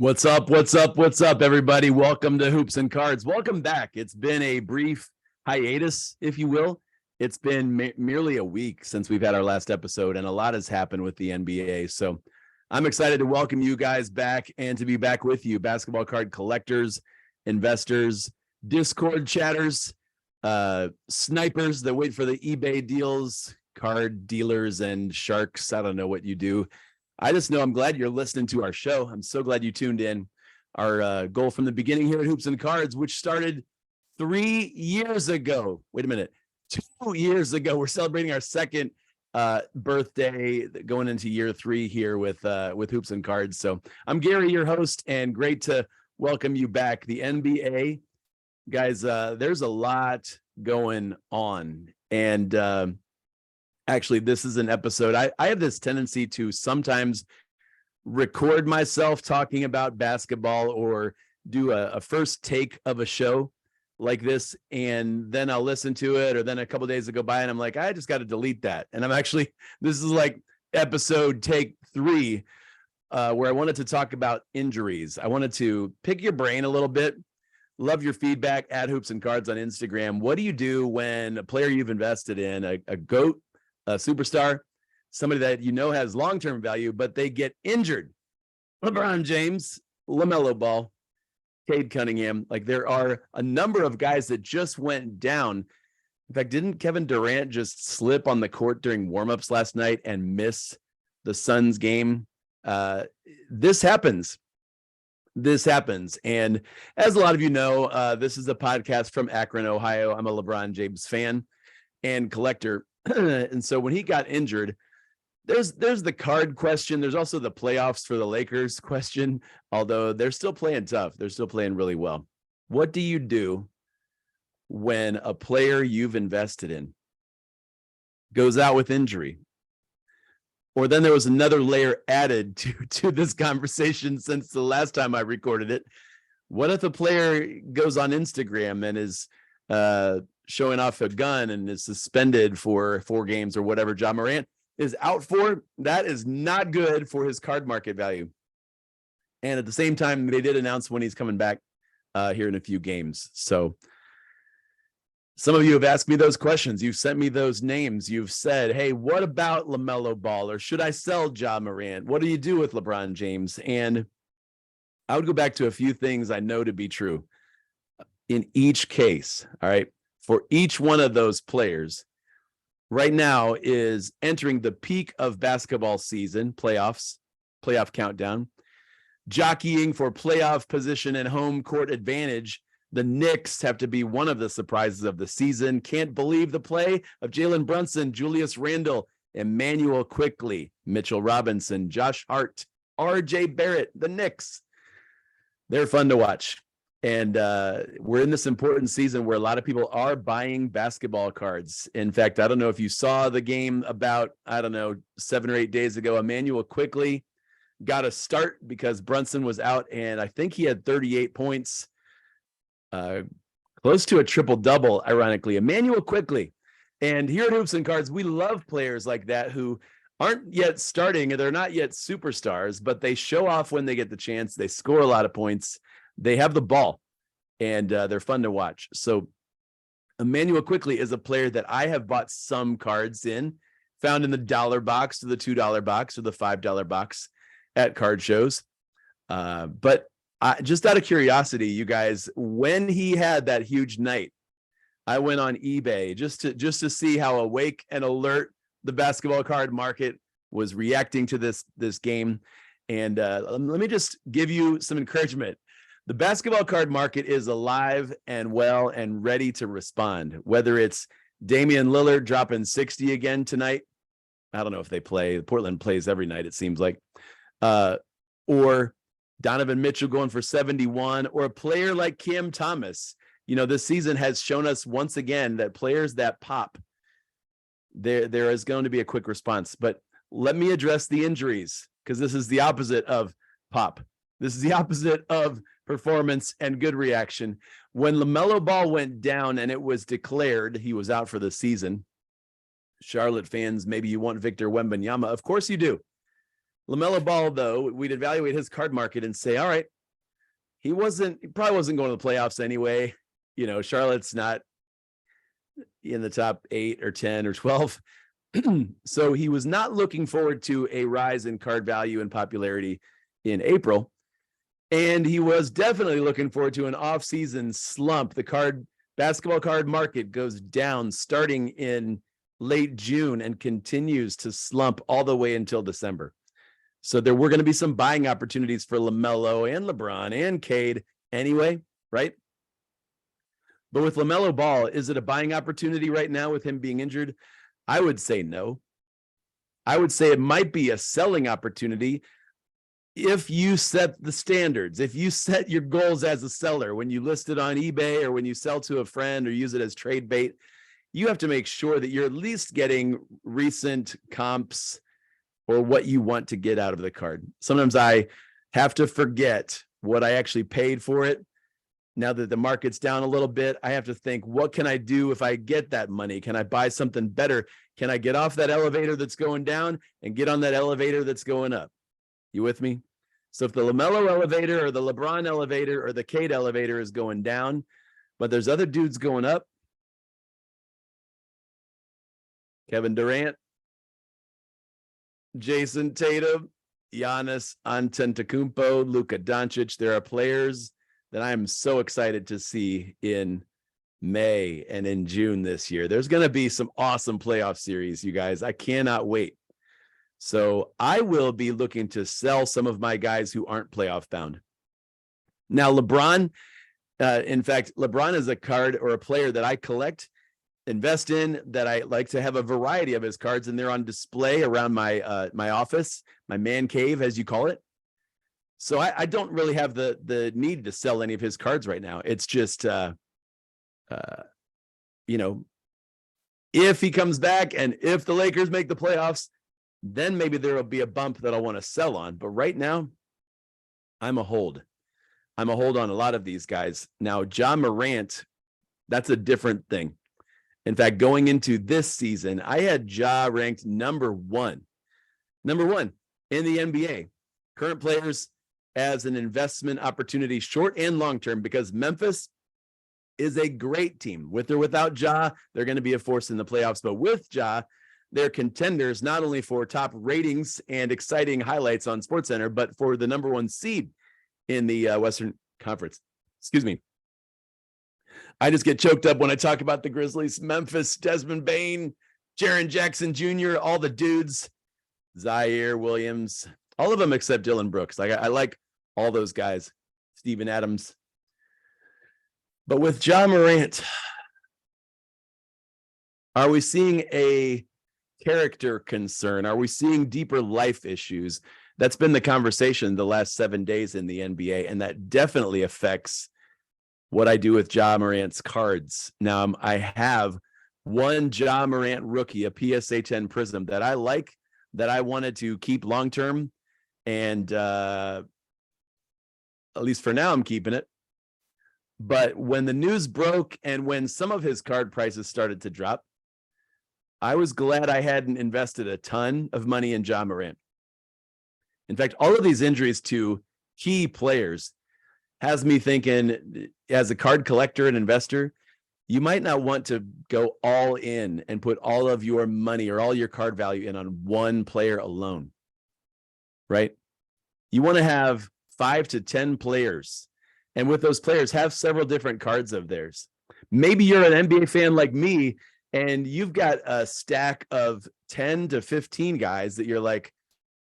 What's up? What's up? What's up, everybody? Welcome to Hoops and Cards. Welcome back. It's been a brief hiatus, if you will. It's been merely a week since we've had our last episode, and a lot has happened with the NBA. So I'm excited to welcome you guys back and to be back with you, basketball card collectors, investors, Discord chatters, snipers that wait for the eBay deals, card dealers, and sharks. I don't know what you do. I just know I'm glad you're listening to our show. I'm so glad you tuned in. Our goal from the beginning here at Hoops and Cards, which started 3 years ago. Wait a minute, 2 years ago. We're celebrating our second birthday, going into year 3 here with Hoops and Cards. So I'm Gary, your host, and great to welcome you back. The NBA, guys, there's a lot going on, and actually, this is an episode. I have this tendency to sometimes record myself talking about basketball or do a first take of a show like this, and then I'll listen to it, or then a couple of days go by and I'm like, I just got to delete that. And this is like episode take 3, where I wanted to talk about injuries. I wanted to pick your brain a little bit. Love your feedback at Hoops and Cards on Instagram. What do you do when a player you've invested in, a GOAT, a superstar, somebody that you know has long-term value, but they get injured? LeBron James, Lamelo Ball, Cade Cunningham. Like, there are a number of guys that just went down. In fact, didn't Kevin Durant just slip on the court during warmups last night and miss the Suns game? This happens. And as a lot of you know, this is a podcast from Akron, Ohio. I'm a LeBron James fan and collector. And so when he got injured, there's the card question. There's also the playoffs for the Lakers question, although they're still playing tough. They're still playing really well. What do you do when a player you've invested in goes out with injury? Or then there was another layer added to this conversation since the last time I recorded it. What if a player goes on Instagram and is showing off a gun and is suspended for 4 games or whatever Ja Morant is out for? That is not good for his card market value. And at the same time, they did announce when he's coming back here in a few games. So some of you have asked me those questions. You've sent me those names. You've said, hey, what about LaMelo Ball? Or should I sell Ja Morant? What do you do with LeBron James? And I would go back to a few things I know to be true in each case. All right. For each one of those players, right now is entering the peak of basketball season, playoff countdown, jockeying for playoff position and home court advantage. The Knicks have to be one of the surprises of the season. Can't believe the play of Jalen Brunson, Julius Randle, Emmanuel Quickley, Mitchell Robinson, Josh Hart, R.J. Barrett. The Knicks, they're fun to watch. And we're in this important season where a lot of people are buying basketball cards. In fact, I don't know if you saw the game about, 7 or 8 days ago. Emmanuel Quickley got a start because Brunson was out, and I think he had 38 points, close to a triple-double, ironically. Emmanuel Quickley. And here at Hoops and Cards, we love players like that who aren't yet starting, and they're not yet superstars, but they show off when they get the chance. They score a lot of points. They have the ball, and they're fun to watch. So Emmanuel Quickley is a player that I have bought some cards in, found in the $1 box to the $2 box or the $5 box at card shows. But just out of curiosity, you guys, when he had that huge night, I went on eBay just to see how awake and alert the basketball card market was reacting to this game. And let me just give you some encouragement. The basketball card market is alive and well and ready to respond, whether it's Damian Lillard dropping 60 again tonight. I don't know if they play. Portland plays every night, it seems like. Or Donovan Mitchell going for 71, or a player like Cam Thomas. You know, this season has shown us once again that players that pop, there is going to be a quick response. But let me address the injuries, because this is the opposite of pop. This is the opposite of performance and good reaction. When LaMelo Ball went down and it was declared he was out for the season, Charlotte fans, maybe you want Victor Wembanyama. Of course you do. LaMelo Ball, though, we'd evaluate his card market and say, all right, he probably wasn't going to the playoffs anyway. Charlotte's not in the top 8 or 10 or 12. So he was not looking forward to a rise in card value and popularity in April. And he was definitely looking forward to an off-season slump. The basketball card market goes down starting in late June and continues to slump all the way until December. So there were going to be some buying opportunities for Lamelo and LeBron and Cade anyway, right? But with LaMelo Ball, is it a buying opportunity right now with him being injured? I would say no. I would say it might be a selling opportunity if you set the standards, if you set your goals as a seller, when you list it on eBay or when you sell to a friend or use it as trade bait, you have to make sure that you're at least getting recent comps or what you want to get out of the card. Sometimes I have to forget what I actually paid for it. Now that the market's down a little bit, I have to think, what can I do if I get that money? Can I buy something better? Can I get off that elevator that's going down and get on that elevator that's going up? You with me? So if the LaMelo elevator or the LeBron elevator or the Cade elevator is going down, but there's other dudes going up, Kevin Durant, Jason Tatum, Giannis Antetokounmpo, Luka Doncic, there are players that I'm so excited to see in May and in June this year. There's going to be some awesome playoff series, you guys. I cannot wait. So I will be looking to sell some of my guys who aren't playoff bound. Now, LeBron, in fact, LeBron is a card or a player that I collect, invest in, that I like to have a variety of his cards, and they're on display around my my office, my man cave, as you call it. So I don't really have the need to sell any of his cards right now. It's just, if he comes back and if the Lakers make the playoffs, then maybe there will be a bump that I want to sell on. But right now, I'm a hold. I'm a hold on a lot of these guys. Now, Ja Morant, that's a different thing. In fact, going into this season, I had Ja ranked number one in the NBA. Current players as an investment opportunity, short and long term, because Memphis is a great team. With or without Ja, they're going to be a force in the playoffs. But with Ja, they're contenders not only for top ratings and exciting highlights on SportsCenter, but for the number 1 seed in the Western Conference. Excuse me. I just get choked up when I talk about the Grizzlies. Memphis, Desmond Bane, Jaren Jackson Jr., all the dudes, Zaire Williams, all of them except Dylan Brooks. I like all those guys, Steven Adams. But with Ja Morant, are we seeing a character concern? Are we seeing deeper life issues? That's been the conversation the last 7 days in the NBA, and that definitely affects what I do with Ja Morant's cards. Now, I have one Ja Morant rookie, a PSA 10 Prism that I like, that I wanted to keep long-term, and at least for now, I'm keeping it. But when the news broke and when some of his card prices started to drop, I was glad I hadn't invested a ton of money in Ja Morant. In fact, all of these injuries to key players has me thinking, as a card collector and investor, you might not want to go all in and put all of your money or all your card value in on one player alone, right? You want to have 5 to 10 players, and with those players, have several different cards of theirs. Maybe you're an NBA fan like me, and you've got a stack of 10 to 15 guys that you're like,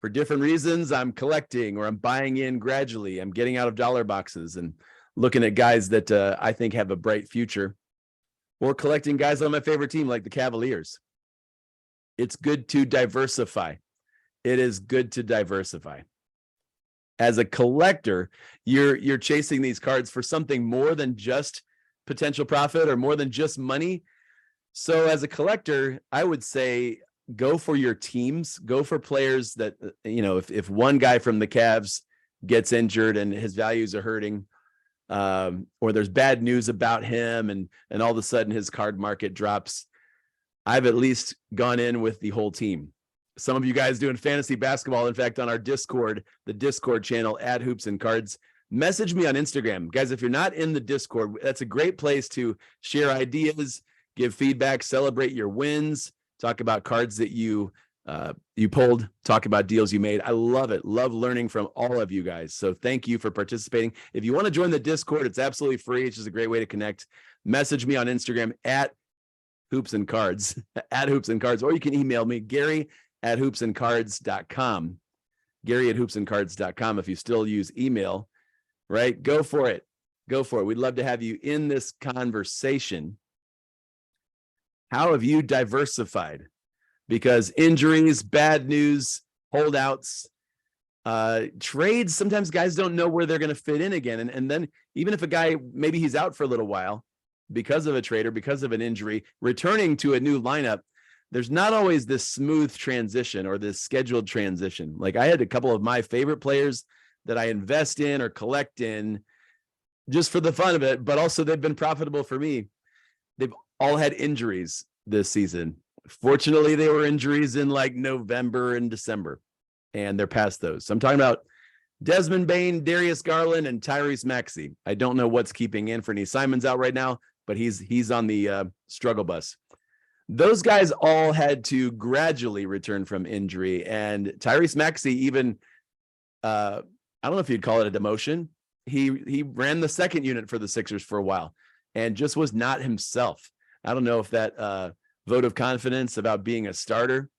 for different reasons, I'm collecting or I'm buying in gradually. I'm getting out of dollar boxes and looking at guys that I think have a bright future, or collecting guys on my favorite team like the Cavaliers. It's good to diversify. It is good to diversify. As a collector, you're chasing these cards for something more than just potential profit or more than just money. So as a collector, I would say go for your teams, go for players that, if one guy from the Cavs gets injured and his values are hurting, or there's bad news about him and all of a sudden his card market drops, I've at least gone in with the whole team. some of you guys doing fantasy basketball. In fact, on our Discord, the Discord channel at Hoops and Cards, message me on Instagram. Guys, if you're not in the Discord, that's a great place to share ideas, give feedback, celebrate your wins, talk about cards that you pulled, talk about deals you made. I love it. Love learning from all of you guys. So thank you for participating. If you want to join the Discord, it's absolutely free. It's just a great way to connect. Message me on Instagram at Hoops and Cards, at Hoops and Cards, or you can email me, Gary@hoopsandcards.com. Gary@hoopsandcards.com. If you still use email, right? Go for it. Go for it. We'd love to have you in this conversation. How have you diversified? Because injuries, bad news, holdouts, trades, sometimes guys don't know where they're going to fit in again. And then even if a guy, maybe he's out for a little while because of a trade or because of an injury, returning to a new lineup, there's not always this smooth transition or this scheduled transition. Like I had a couple of my favorite players that I invest in or collect in just for the fun of it, but also they've been profitable for me. They've all had injuries this season. Fortunately, they were injuries in like November and December, and they're past those. So I'm talking about Desmond Bane, Darius Garland, and Tyrese Maxey. I don't know what's keeping Anthony Simons out right now, but he's on the struggle bus. Those guys all had to gradually return from injury, and Tyrese Maxey even, I don't know if you'd call it a demotion. He ran the second unit for the Sixers for a while and just was not himself. I don't know if that vote of confidence about being a starter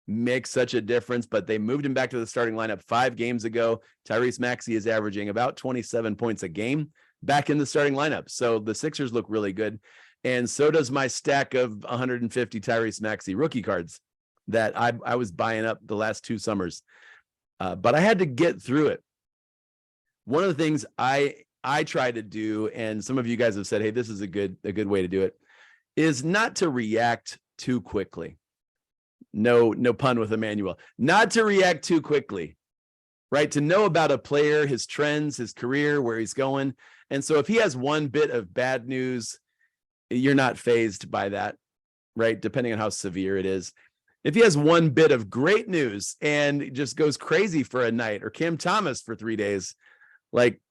makes such a difference, but they moved him back to the starting lineup 5 games ago. Tyrese Maxey is averaging about 27 points a game back in the starting lineup. So the Sixers look really good. And so does my stack of 150 Tyrese Maxey rookie cards that I was buying up the last 2 summers. But I had to get through it. One of the things I try to do, and some of you guys have said, hey, this is a good way to do it, is not to react too quickly. No pun with Emmanuel. Not to react too quickly, right? To know about a player, his trends, his career, where he's going. And so if he has one bit of bad news, you're not fazed by that, right? Depending on how severe it is. If he has one bit of great news and just goes crazy for a night, or Cam Thomas for 3 days, like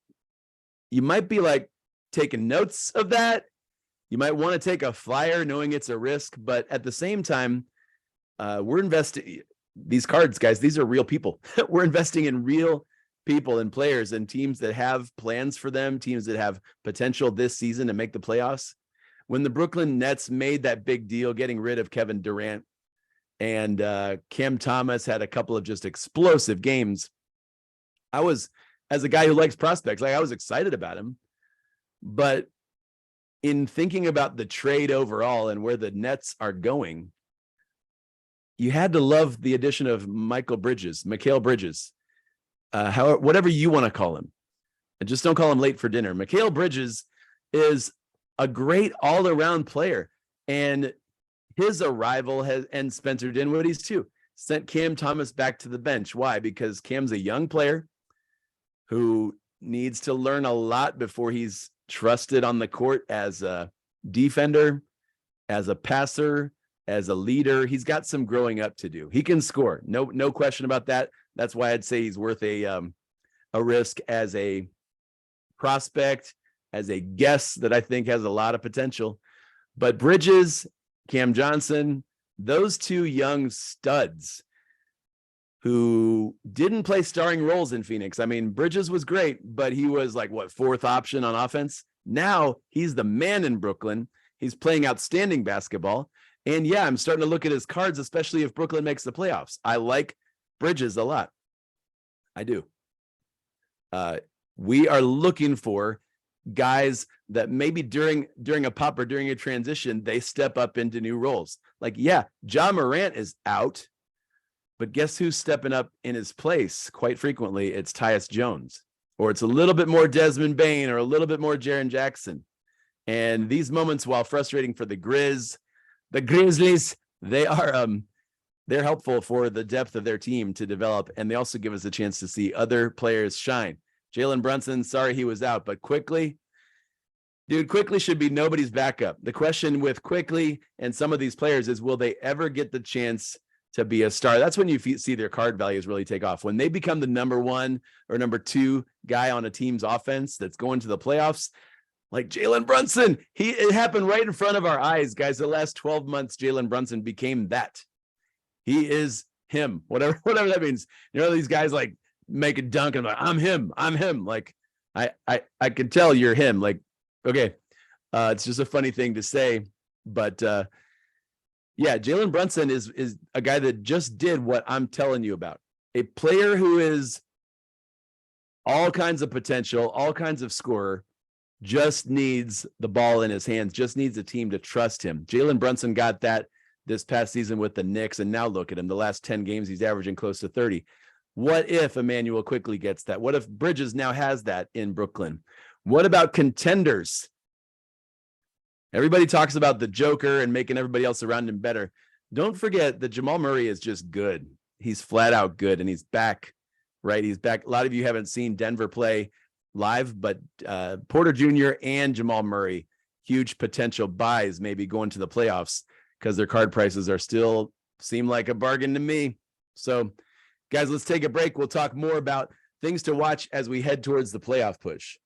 you might be like taking notes of that. You might want to take a flyer knowing it's a risk, but at the same time, we're investing these cards, guys. These are real people. We're investing in real people and players and teams that have plans for them, teams that have potential this season to make the playoffs. When the Brooklyn Nets made that big deal, getting rid of Kevin Durant, and Cam Thomas had a couple of just explosive games, I was, as a guy who likes prospects, like I was excited about him, but in thinking about the trade overall and where the Nets are going, you had to love the addition of Mikal Bridges, whatever you want to call him. And just don't call him late for dinner. Mikal Bridges is a great all-around player. And his arrival and Spencer Dinwiddie's too, sent Cam Thomas back to the bench. Why? Because Cam's a young player who needs to learn a lot before he's trusted on the court as a defender, as a passer, as a leader. He's got some growing up to do. He can score. No question about that. That's why I'd say he's worth a risk as a prospect, as a guess that I think has a lot of potential. But Bridges, Cam Johnson, those 2 young studs who didn't play starring roles in Phoenix. I mean, Bridges was great, but he was like, 4th option on offense? Now he's the man in Brooklyn. He's playing outstanding basketball. And yeah, I'm starting to look at his cards, especially if Brooklyn makes the playoffs. I like Bridges a lot. I do. We are looking for guys that maybe during a pop or during a transition, they step up into new roles. Like, yeah, Ja Morant is out, but guess who's stepping up in his place? Quite frequently, it's Tyus Jones, or it's a little bit more Desmond Bane, or a little bit more Jaren Jackson. And these moments, while frustrating for the Grizzlies, they are they're helpful for the depth of their team to develop, and they also give us a chance to see other players shine. Jalen Brunson, sorry he was out, but Quickly should be nobody's backup. The question with Quickly and some of these players is, will they ever get the chance to be a star. That's when you see their card values really take off. When they become the number 1 or number 2 guy on a team's offense that's going to the playoffs, like Jalen Brunson, it happened right in front of our eyes, guys. The last 12 months, Jalen Brunson became that. He is him, whatever that means. You know, these guys like make a dunk and I'm like, I'm him. Like I could tell you're him. Like, okay. It's just a funny thing to say, but yeah, Jalen Brunson is a guy that just did what I'm telling you about. A player who is all kinds of potential, all kinds of scorer, just needs the ball in his hands, just needs a team to trust him. Jalen Brunson got that this past season with the Knicks, and now look at him. The last 10 games, he's averaging close to 30. What if Emmanuel quickly gets that? What if Bridges now has that in Brooklyn? What about contenders? Everybody talks about the Joker and making everybody else around him better. Don't forget that Jamal Murray is just good. He's flat out good, and he's back, right? He's back. A lot of you haven't seen Denver play live, but Porter Jr. and Jamal Murray, huge potential buys maybe going to the playoffs because their card prices are still seem like a bargain to me. So, guys, let's take a break. We'll talk more about things to watch as we head towards the playoff push.